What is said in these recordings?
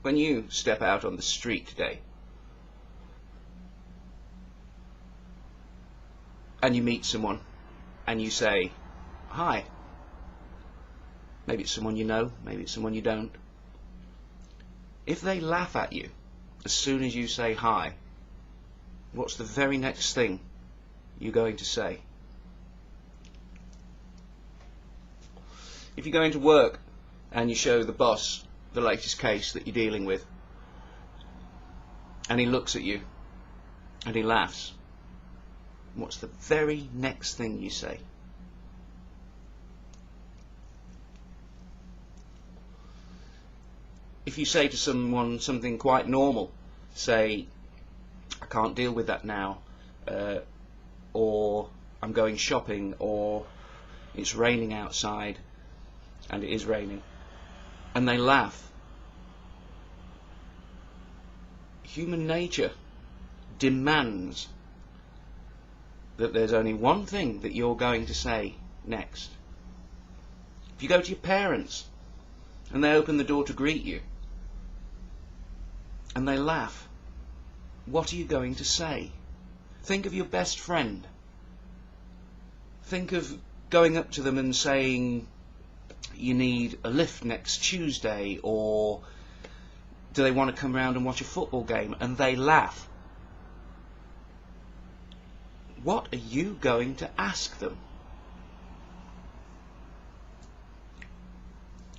when you step out on the street today and you meet someone and you say, hi, maybe it's someone you know, maybe it's someone you don't, if they laugh at you as soon as you say hi, what's the very next thing you're going to say? If you go into work and you show the boss the latest case that you're dealing with, and he looks at you and he laughs, what's the very next thing you say? If you say to someone something quite normal, say, I can't deal with that now, or I'm going shopping, or it's raining outside, and it is raining, and they laugh, human nature demands that there's only one thing that you're going to say next. If you go to your parents and they open the door to greet you and they laugh, what are you going to say? Think of your best friend. Think of going up to them and saying you need a lift next Tuesday, or do they want to come round and watch a football game, and they laugh. What are you going to ask them?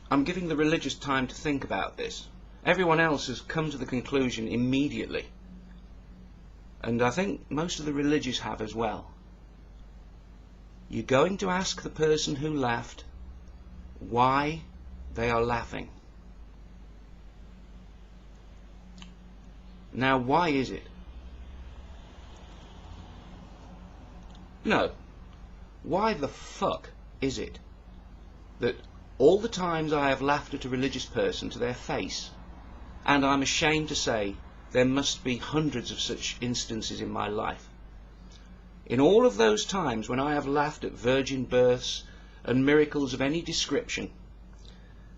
I'm giving the religious time to think about this. Everyone else has come to the conclusion immediately, and I think most of the religious have as well. You're going to ask the person who laughed why they are laughing. Now, why is it? No. Why the fuck is it that all the times I have laughed at a religious person to their face, and I'm ashamed to say there must be hundreds of such instances in my life, in all of those times when I have laughed at virgin births and miracles of any description,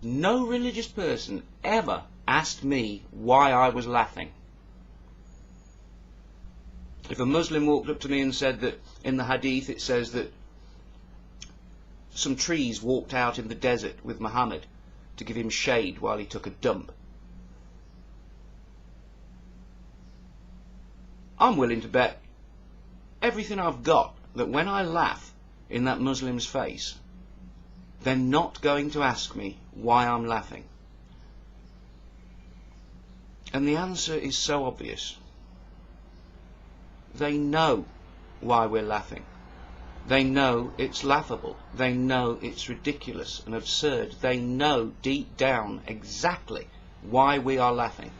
no religious person ever asked me why I was laughing. If a Muslim walked up to me and said that in the hadith it says that some trees walked out in the desert with Muhammad to give him shade while he took a dump, I'm willing to bet everything I've got that when I laugh in that Muslim's face, they're not going to ask me why I'm laughing. And the answer is so obvious. They know why we're laughing. They know it's laughable. They know it's ridiculous and absurd. They know deep down exactly why we are laughing.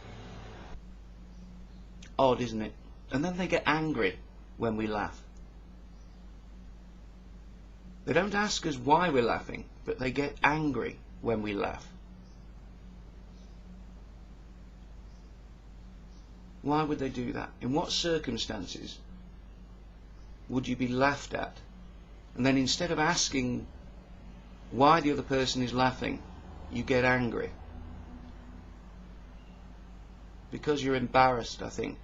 Odd, isn't it? And then they get angry when we laugh. They don't ask us why we're laughing, but they get angry when we laugh. Why would they do that? In what circumstances would you be laughed at? And then instead of asking why the other person is laughing, you get angry. Because you're embarrassed, I think.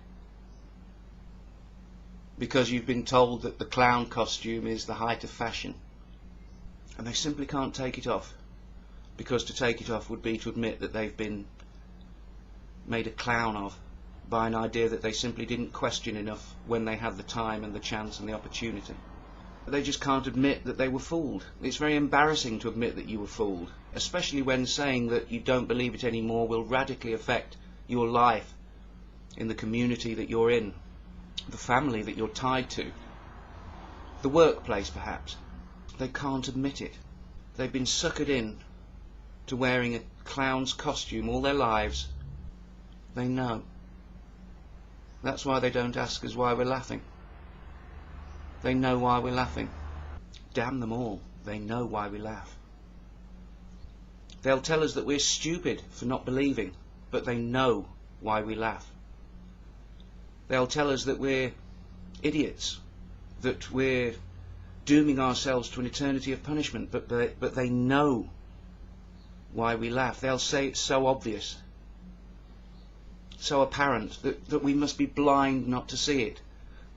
Because you've been told that the clown costume is the height of fashion. And they simply can't take it off. Because to take it off would be to admit that they've been made a clown of by an idea that they simply didn't question enough when they had the time and the chance and the opportunity. They just can't admit that they were fooled. It's very embarrassing to admit that you were fooled, especially when saying that you don't believe it anymore will radically affect your life in the community that you're in, the family that you're tied to, the workplace perhaps. They can't admit it. They've been suckered in to wearing a clown's costume all their lives. They know. That's why they don't ask us why we're laughing. They know why we're laughing. Damn them all, they know why we laugh. They'll tell us that we're stupid for not believing, but they know why we laugh. They'll tell us that we're idiots, that we're dooming ourselves to an eternity of punishment, but they know why we laugh. They'll say it's so obvious. so apparent that we must be blind not to see it.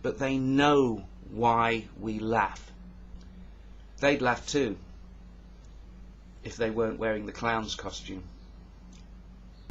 But they know why we laugh. They'd laugh too if they weren't wearing the clown's costume.